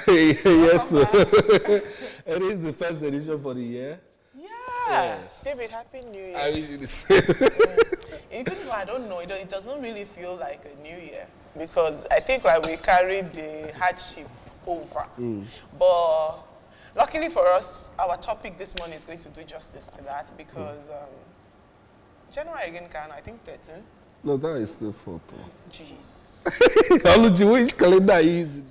Yes, sir. It is the first edition for the year. Yeah. Yes. David, Happy New Year. I usually say. Even though I don't know, it doesn't really feel like a new year because I think like we carried the hardship over. But luckily for us, our topic this morning is going to do justice to that because January again, I think 13. No, that is still 14. Jeez. Oluji, which calendar is?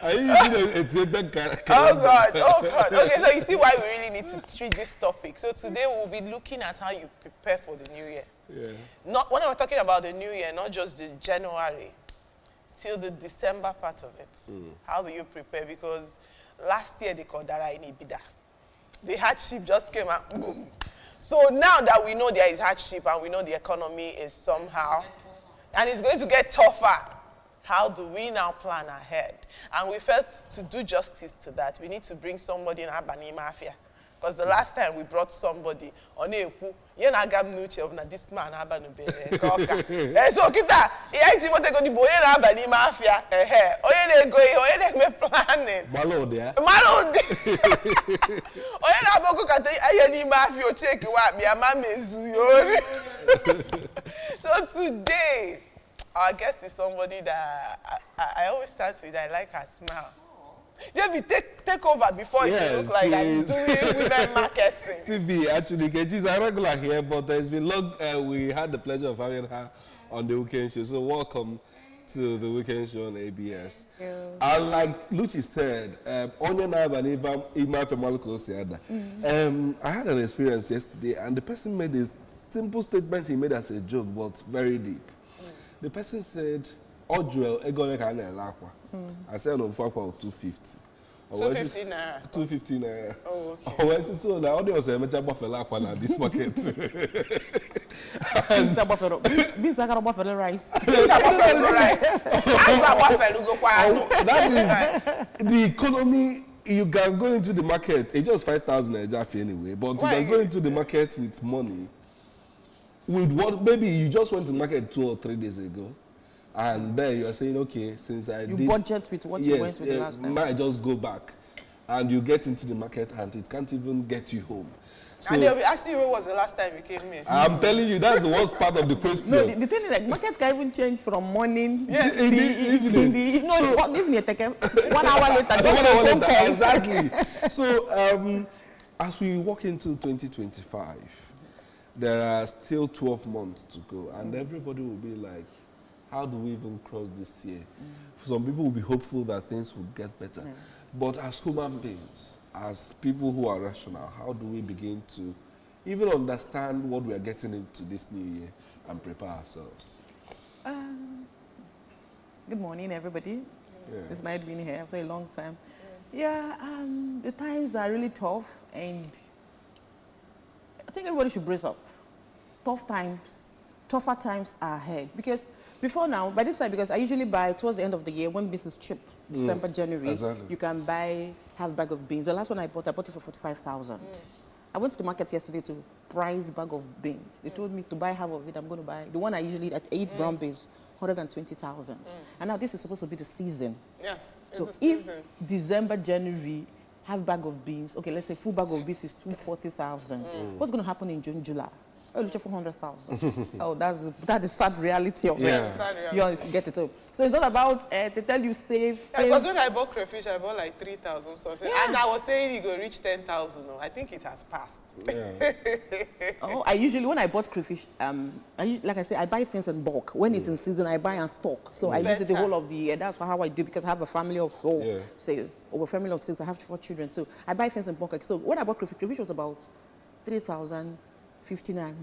Are you using a Ethiopian calendar? Oh God, oh God. Okay, so you see why we really need to treat this topic. So today we'll be looking at how you prepare for the new year. Yeah. Not when I'm talking about the new year, not just the January till the December part of it. How do you prepare? Because last year they called Dara in Ibida. The hardship just came out, boom. So now that we know there is hardship and we know the economy is somehow, and it's going to get tougher, how do we now plan ahead? And we felt to do justice to that, we need to bring somebody in Abani Mafia. Because the last time we brought somebody on Eku, you know, this man Abani so kita, actually what they go to boy in Abani Mafia, oye they go, oye they planning. Malode, Malode. Oye na boko kata ayani mafia check what me amame So today, our guest is somebody that I always start with. I like her smile. Yeah, we take over before it looks like I'm doing women marketing. Phoebe, actually, she's a regular here, but it's been long. We had the pleasure of having her on the weekend show. So welcome to the weekend show on ABS. And like Luchi said, I had an experience yesterday, and the person made this simple statement he made as a joke, but very deep. The person said, Odrel, Egone Kane Lakwa. I said, no, for 250. 250 naira. 250 naira. Oh, okay. Oh, so the audience is much about Lakwa now, this market. Rice. That is the economy. You can go into the market, it's just 5,000 anyway, but you can go into the market with money. With what, maybe you just went to market 2 or 3 days ago, and then you are saying, okay, since I did... You budget with what you went with the last time. Might just go back, and you get into the market, and it can't even get you home. So, and they'll be asking you when was the last time you came here. I'm telling you, that's the worst part of the question. No, the thing is, like, market can even change from morning to evening. No, so, even you take 1 hour later, just a phone call. Exactly. So, as we walk into 2025, there are still 12 months to go, and everybody will be like, how do we even cross this year? Some people will be hopeful that things will get better. But as human beings, as people who are rational, how do we begin to even understand what we are getting into this new year and prepare ourselves? Good morning, everybody. It's nice being here after a long time. The times are really tough, and I think everybody should brace up. Tougher times are ahead. Because before now, by this time, because I usually buy towards the end of the year when business cheap, December, January, you can buy half bag of beans. The last one I bought it for 45,000. I went to the market yesterday to price bag of beans. They told me to buy half of it. I'm going to buy the one I usually at 8 brown beans, 120,000. And now this is supposed to be the season. Yes. So if December, January, half bag of beans, okay, let's say full bag of beans is 240,000. What's going to happen in June, July? Oh, look for 100,000. Oh, that is sad reality of it. You get it. So it's not about to tell you save. Because when I bought crayfish, I bought like 3,000 something, and I was saying it will reach 10,000. No, I think it has passed. I usually when I bought crayfish, like I said, I buy things in bulk. When it's in season, I buy and stock. So I use it the whole of the year. That's how I do because I have a family of 4. Say over a family of 6, I have 4 children. So I buy things in bulk. So when I bought crayfish was about 3,059.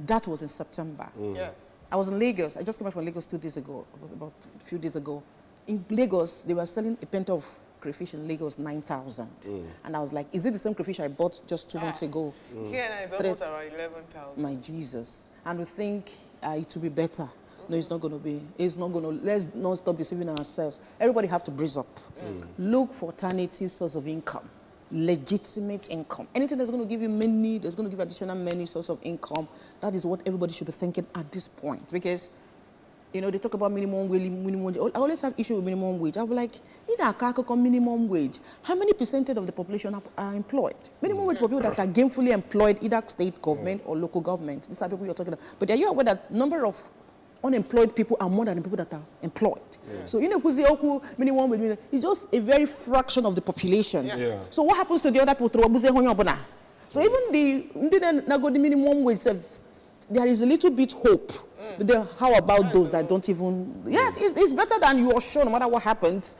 That was in September. Yes. I was in Lagos. I just came back from Lagos 2 days ago, about a few days ago. In Lagos, they were selling a pint of crayfish in Lagos 9,000. And I was like, is it the same crayfish I bought just 2 months ago? Here now it's almost around 11,000. My Jesus. And we think it will be better. No, it's not going to be. It's not going to. Let's not stop deceiving ourselves. Everybody have to brace up. Look for alternative source of income. Legitimate income. Anything that's going to give you many, that's going to give additional many source of income, that is what everybody should be thinking at this point. Because You know, they talk about minimum wage. I always have issue with minimum wage. I'll be like, in a minimum wage, how many percentage of the population are employed? Minimum wage for people that are gainfully employed, either state government or local government. These are people you're talking about. But are you aware that number of unemployed people are more than the people that are employed? So, you know, minimum wage, it's just a very fraction of the population. So what happens to the other people? So even the minimum wage, there is a little bit hope. But then how about those that don't even... Yeah, it's better than you are sure no matter what happens,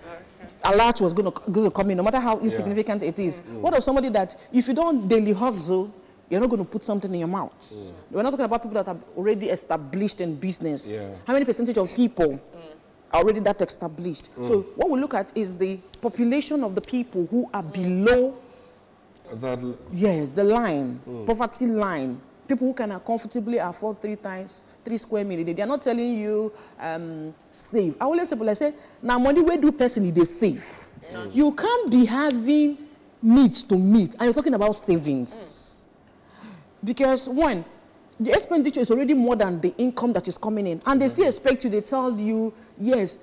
a lot was going to come in, no matter how insignificant it is. What of somebody that, if you don't daily hustle, you're not going to put something in your mouth? We're not talking about people that are already established in business. How many percentage of people are already that established? So what we look at is the population of the people who are below... the line, poverty line. People who can comfortably afford 3 square meters. They are not telling you save. I always say, now money where do person they save? You can't be having meat to meat, and you're talking about savings. Because one, the expenditure is already more than the income that is coming in, and they still expect you. They tell you, yes,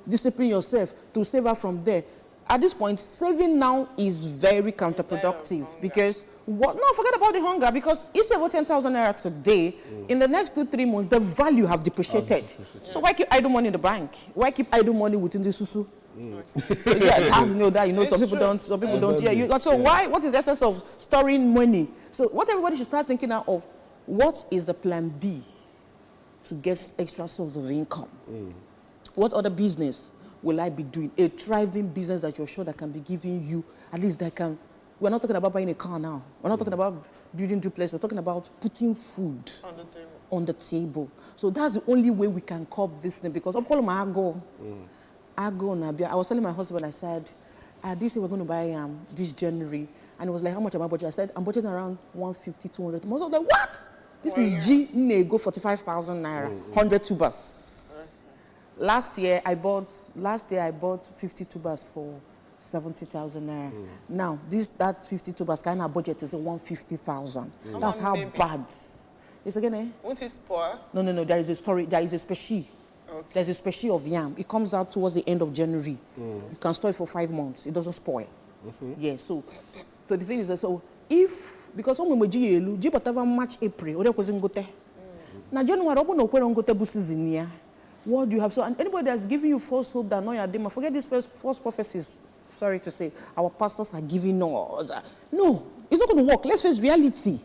discipline yourself to save out from there. At this point, saving now is very counterproductive because no, forget about the hunger, because if you save 10,000 naira today, in the next 2-3 months, the value have depreciated. So why keep idle money in the bank? Why keep idle money within the susu? Some people don't. So why? What is the essence of storing money? So what everybody should start thinking now of, what is the plan B to get extra source of income? What other business will I be doing? A thriving business that you're sure that can be giving you, at least that can... We're not talking about buying a car now. We're not talking about building duplex. We're talking about putting food on the table. So that's the only way we can curb this thing, because I was telling my husband, I said, this year we're going to buy this January. And it was like, how much am I budgeting? I said, I'm budgeting around 150, 200. I was like, what? This is G, go 45,000 naira, 100 tubers. Last year I bought 50 tubers for 70,000 naira. Now, that 50 tubers kind of budget is 150,000. That's how bad. It's again, eh? Won't it spoil? No. There is a story. There is a specie. Okay. There's a specie of yam. It comes out towards the end of January. You can store it for 5 months. It doesn't spoil. Yeah. So the thing is, because some of whatever March, April, or wasn't go there. Now January, what do you have? So, and anybody that's giving you false hope that no, you're demon, forget these false prophecies. Sorry to say, our pastors are giving us. No, it's not going to work. Let's face reality.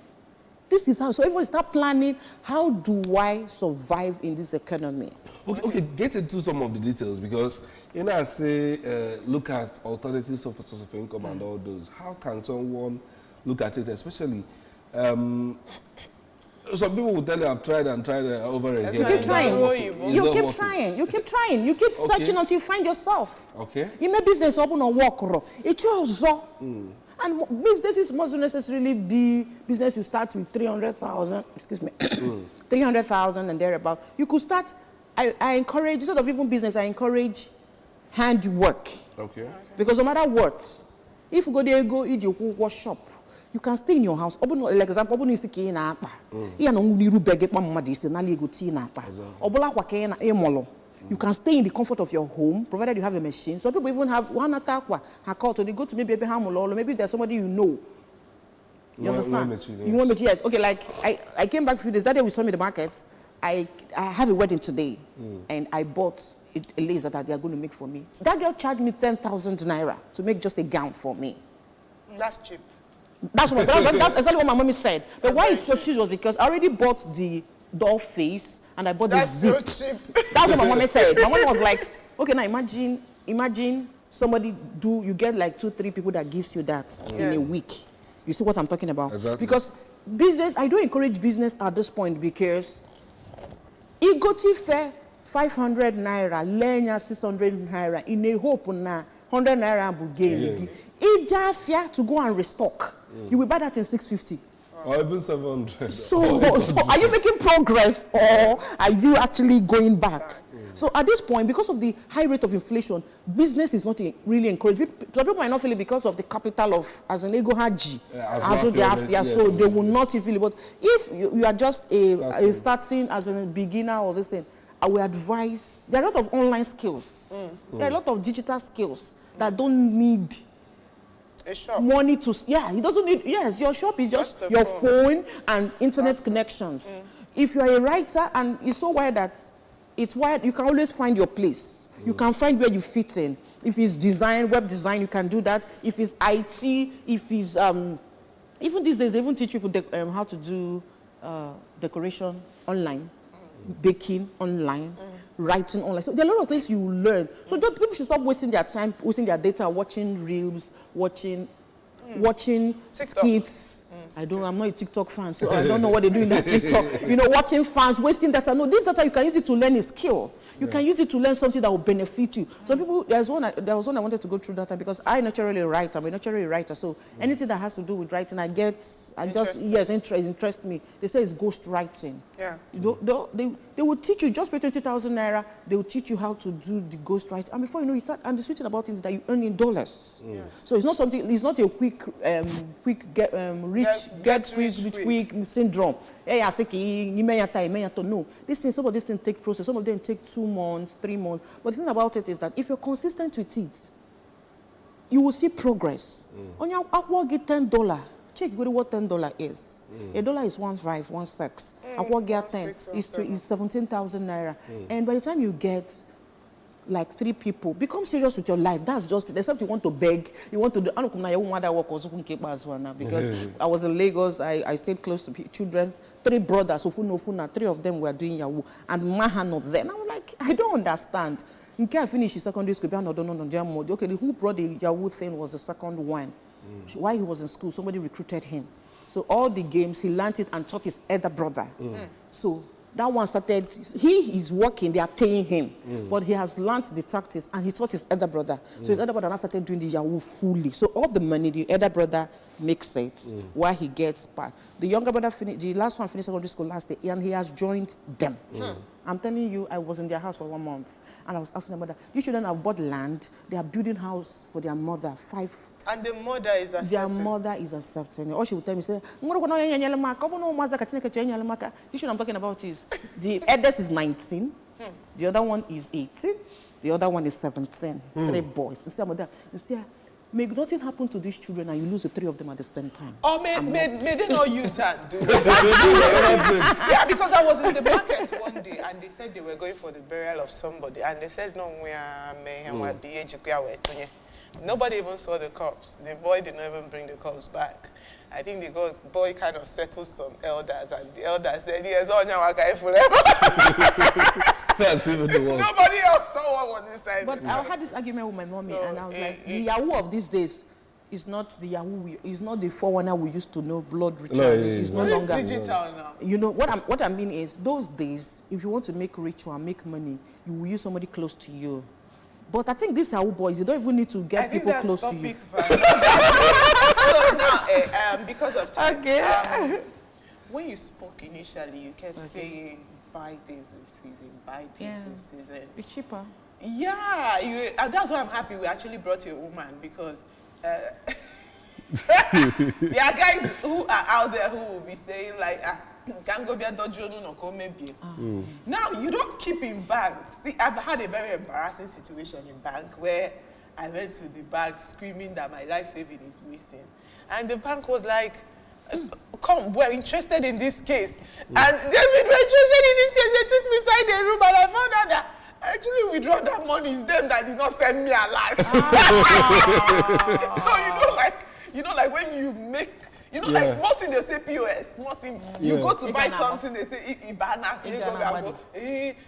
This is how. So everyone start planning. How do I survive in this economy? Okay, get into some of the details, because I say look at alternative sources of income and all those. How can someone look at it, especially? Some people will tell you, I've tried and tried over again. You keep trying. You keep trying. You keep searching until you find yourself. Okay. You may business open or work. It was and business must necessarily be business. You start with 300,000. Excuse me, 300,000 and thereabout. You could start. I encourage, instead of even business, I encourage handwork. Okay. Because no matter what, if you go there, go eat your workshop. You can stay in your house. Like example, open is the na apa. Iya no niru bege pa mama dis na lego ti na apa. Obola kwa ke na emolo. You can stay in the comfort of your home, provided you have a machine. Some people even have one atakwa. So they go to maybe or maybe there's somebody you know. You understand? You want me to, yes. Okay, like I came back a few days. That day we saw me in the market. I have a wedding today, and I bought a lace that they are going to make for me. That girl charged me 10,000 naira to make just a gown for me. That's cheap. That's exactly what my mommy said. But why it's so cheap was because I already bought the doll face and I bought the zip. That's so cheap. That's what my mommy said. My mom was like, okay, now imagine somebody you get like 2-3 people that gives you that in a week. You see what I'm talking about? Exactly. Because business, I don't encourage business at this point because it got fair 500 naira, lenya 600 naira in a hope na 100 naira bugay. It's just to go and restock. You will buy that in 650. Or even 700. So are you making progress or are you actually going back? So at this point, because of the high rate of inflation, business is not really encouraged. Some people might not feel it because of the capital of as an ego haji. So they will not feel it. But if you are just starting as a beginner or this thing, I will advise, there are a lot of online skills. There are a lot of digital skills that don't need A shop. money to, it doesn't need, yes, your shop is just your phone and internet connections. If you are a writer and it's so wired that it's wired, you can always find your place. You can find where you fit in. If it's design, web design, you can do that. If it's IT, if it's, even these days, they even teach people how to do decoration online, baking online, writing online. So there are a lot of things you learn. So people should stop wasting their time, wasting their data, watching reels, watching skits. I'm not a TikTok fan, so I don't know what they do in that TikTok. Watching fans, wasting data. No, this data, you can use it to learn a skill. You can use it to learn something that will benefit you. Some people, there was one I wanted to go through that time because I naturally write. I'm a naturally writer, so anything that has to do with writing, interest me. They say it's ghost writing. Yeah. They will teach you, just pay 20,000 naira, they will teach you how to do the ghost writing. And before you know, you start, and the sweet thing about it is that you earn in dollars. So it's not a quick get rich quick syndrome. No, some of these things take process. Some of them take 2 months, 3 months. But the thing about it is that if you're consistent with it, you will see progress. On your Upwork, get $10. Check what $10 is. $1 is 1.5, 1.6. Upwork get 10 is 17,000 naira. And by the time you get like 3 people, become serious with your life. That's just it. Except you want to beg, you want to do. Because I was in Lagos, I stayed close to children. 3 brothers, 3 of them were doing Yahoo, and Mahan of them. I was like, I don't understand. In case I finished his secondary school, okay, who brought the Yahoo thing was the second one. While he was in school, somebody recruited him. So all the games, he learned it and taught his elder brother. So that one started, he is working, they are paying him. But he has learned the tactics and he taught his elder brother. So his elder brother now started doing the Yahoo fully. So all the money, the elder brother makes it while he gets back. The younger brother, the last one finished secondary school last day, and he has joined them. I'm telling you, I was in their house for 1 month. And I was asking them, you shouldn't have bought land. They are building house for their mother, 5. And the mother is accepting. Their mother is accepting. All she would tell me, say, you should I'm talking about is, the eldest is 19, the other one is 18, the other one is 17, 3 boys. May nothing happen to these children and you lose the 3 of them at the same time. Or may they not use that, do Yeah, because I was in the market one day and they said they were going for the burial of somebody and they said, no, we are nobody even saw the corpse. The boy did not even bring the corpse back. I think the boy kind of settled some elders, and the elders said, yes, on your guy forever. That's even the worst. Nobody else saw what was inside. But I had this argument with my mommy, and I was like, the Yahoo of these days is not the Yahoo, it's not the 419 we used to know, blood ritual. No, it's no longer. It's digital now. You know, what I mean is, those days, if you want to make ritual and make money, you will use somebody close to you. But I think these Yahoo boys, you don't even need to get people close to you. So now, because of time, when you spoke initially, you kept saying, buy things in season, buy things in season. It's cheaper. Yeah, that's why I'm happy we actually brought you a woman, because there are guys who are out there who will be saying like, now you don't keep in bank. See, I've had a very embarrassing situation in bank where I went to the bank screaming that my life saving is missing, and the bank was like, come, we're interested in this case. And they were interested in this case. They took me inside the room and I found out that I actually withdraw that money. It's them that did not send me a life. So you know like when you make, like small thing, they say POS, small thing. You go to buy something, they say Ibana.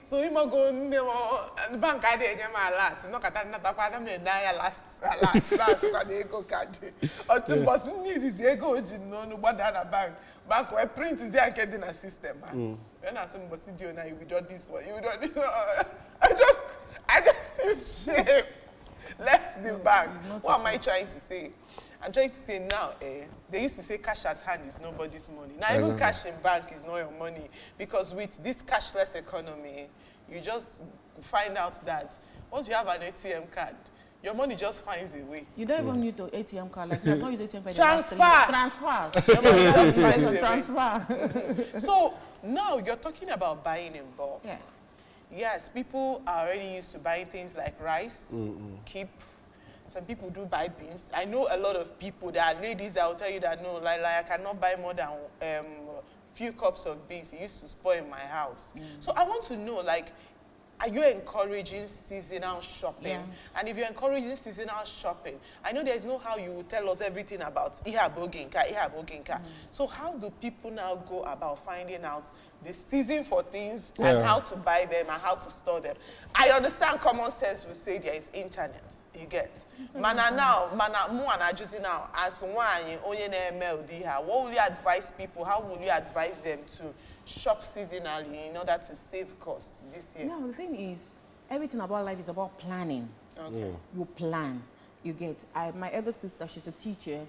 So you might go and the bank I did my lot. No, I last the eco card. Or to boss need is ego no what other bank. Bank where print is there getting a system. When I say you now you do this one, you do this one. I just feel shame. Left the bank. What am I trying to say? I'm trying to say now, they used to say cash at hand is nobody's money. Now even cash in bank is not your money, because with this cashless economy, you just find out that once you have an ATM card, your money just finds a way. You don't even need an ATM card. Like, you don't use ATM card. Transfer. Your money just finds a transfer. So now you're talking about buying in bulk. Yeah. yes, people are already used to buying things like rice, keep. Some people do buy beans. I know a lot of people, there are ladies that will tell you that, no, like I cannot buy more than few cups of beans. It used to spoil in my house. So I want to know, like, are you encouraging seasonal shopping? Yes. And if you're encouraging seasonal shopping, I know there's no how you will tell us everything about Iha Boginka. So how do people now go about finding out the season for things and how to buy them and how to store them? I understand common sense will say there is internet. You get. Mana now, mu anajusi now, as one onye na what will you advise people? How will you advise them to shop seasonally in order to save costs this year? No, the thing is, everything about life is about planning. Okay. You plan. You get. My elder sister, she's a teacher.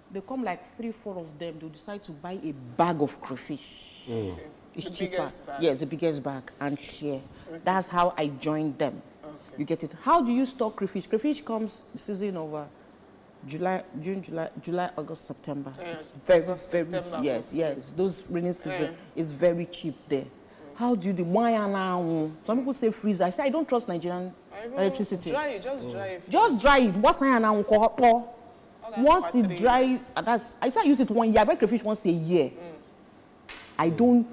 They come like 3-4 of them. They decide to buy a bag of crayfish. Okay. It's the cheaper. biggest bag. Yes, the biggest bag, and share. Okay. That's how I joined them. Okay. You get it. How do you store crayfish? Crayfish comes the season over July, August, September. Yeah. It's very, August, very, September, yes, August. yes. Those rainy season Yeah. is very cheap there. How do you do? Why now? Some people say freezer. I say I don't trust Nigerian electricity. Dry it, just dry it. Just dry it. What's my now? Once it dries, I say I use it 1 year. I buy crayfish once a year. I don't.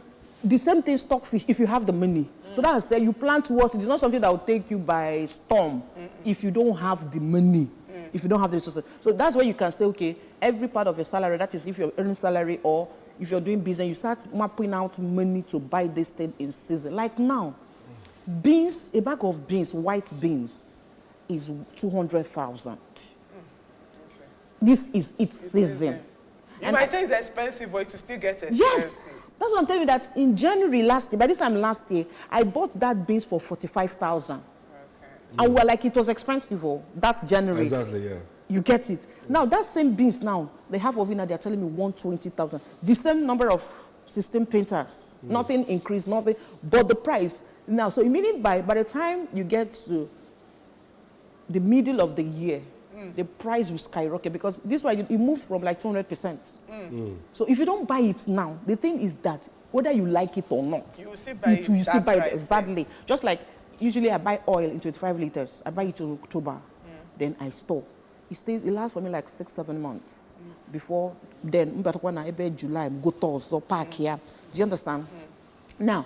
The same thing stockfish if you have the money. So that I say you plan towards it. It's not something that will take you by storm if you don't have the money. If you don't have the resources. So that's where you can say, okay, every part of your salary, that is if you're earning salary or if you're doing business, you start mapping out money to buy this thing in season. Like now, beans, a bag of beans, white beans, is 200,000. Okay. This is its season. You might say it's expensive, but to still get expensive. Yes, that's what I'm telling you. That in January last year, by this time last year, I bought that beans for 45,000. Okay. And we're like, it was expensive, that January. Exactly, yeah. You get it. Now, that same beans now, they have of it now, they're telling me 120,000. The same number of system painters. Nothing increased, nothing. But the price. Now, so meaning by the time you get to the middle of the year, the price will skyrocket because this one, it moved from like 200%. So if you don't buy it now, the thing is that whether you like it or not, you will still buy it. you still buy it exactly. Just like usually I buy oil in 25 liters. I buy it in October. Then I store. It lasts for me like 6-7 months. Before then, when I buy July, go to so park here. Do you understand? Now,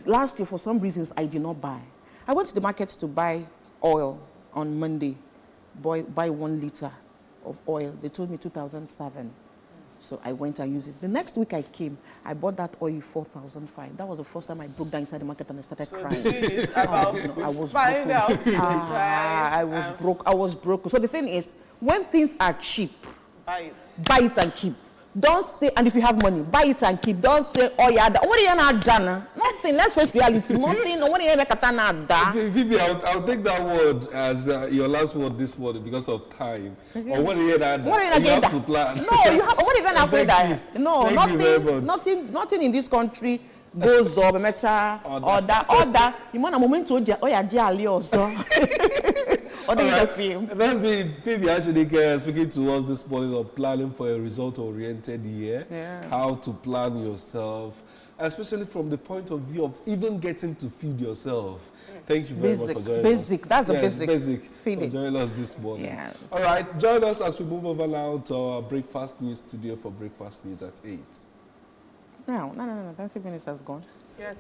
last year for some reasons I did not buy. I went to the market to buy oil on Monday. Buy 1 liter of oil. They told me 2007. So I went and used it. The next week I came, I bought that oil 4,005. That was the first time I broke down inside the market and I started crying. The thing is about I was find broken. out the time. I was broken. So the thing is, when things are cheap, Buy it. buy it and keep. Don't say, and if you have money, buy it and keep. Don't say, oh yeah, what are you not done? Nothing. Let's face reality. Nothing. What are you make a Phoebe, I'll take that word as your last word this morning because of time. Or what are you that? You have to plan. No, you have. What even happened that? No, nothing in this country goes up. Order. You want a moment to oh yeah, jolly also. That's been Phoebe actually speaking to us this morning on planning for a result-oriented year. Yeah. How to plan yourself, especially from the point of view of even getting to feed yourself. Thank you very much for joining us. That's a basic For feeding. joining us this morning. Yes. All right, join us as we move over now to our breakfast news studio for breakfast news at 8. No, 30 minutes has gone. Yeah.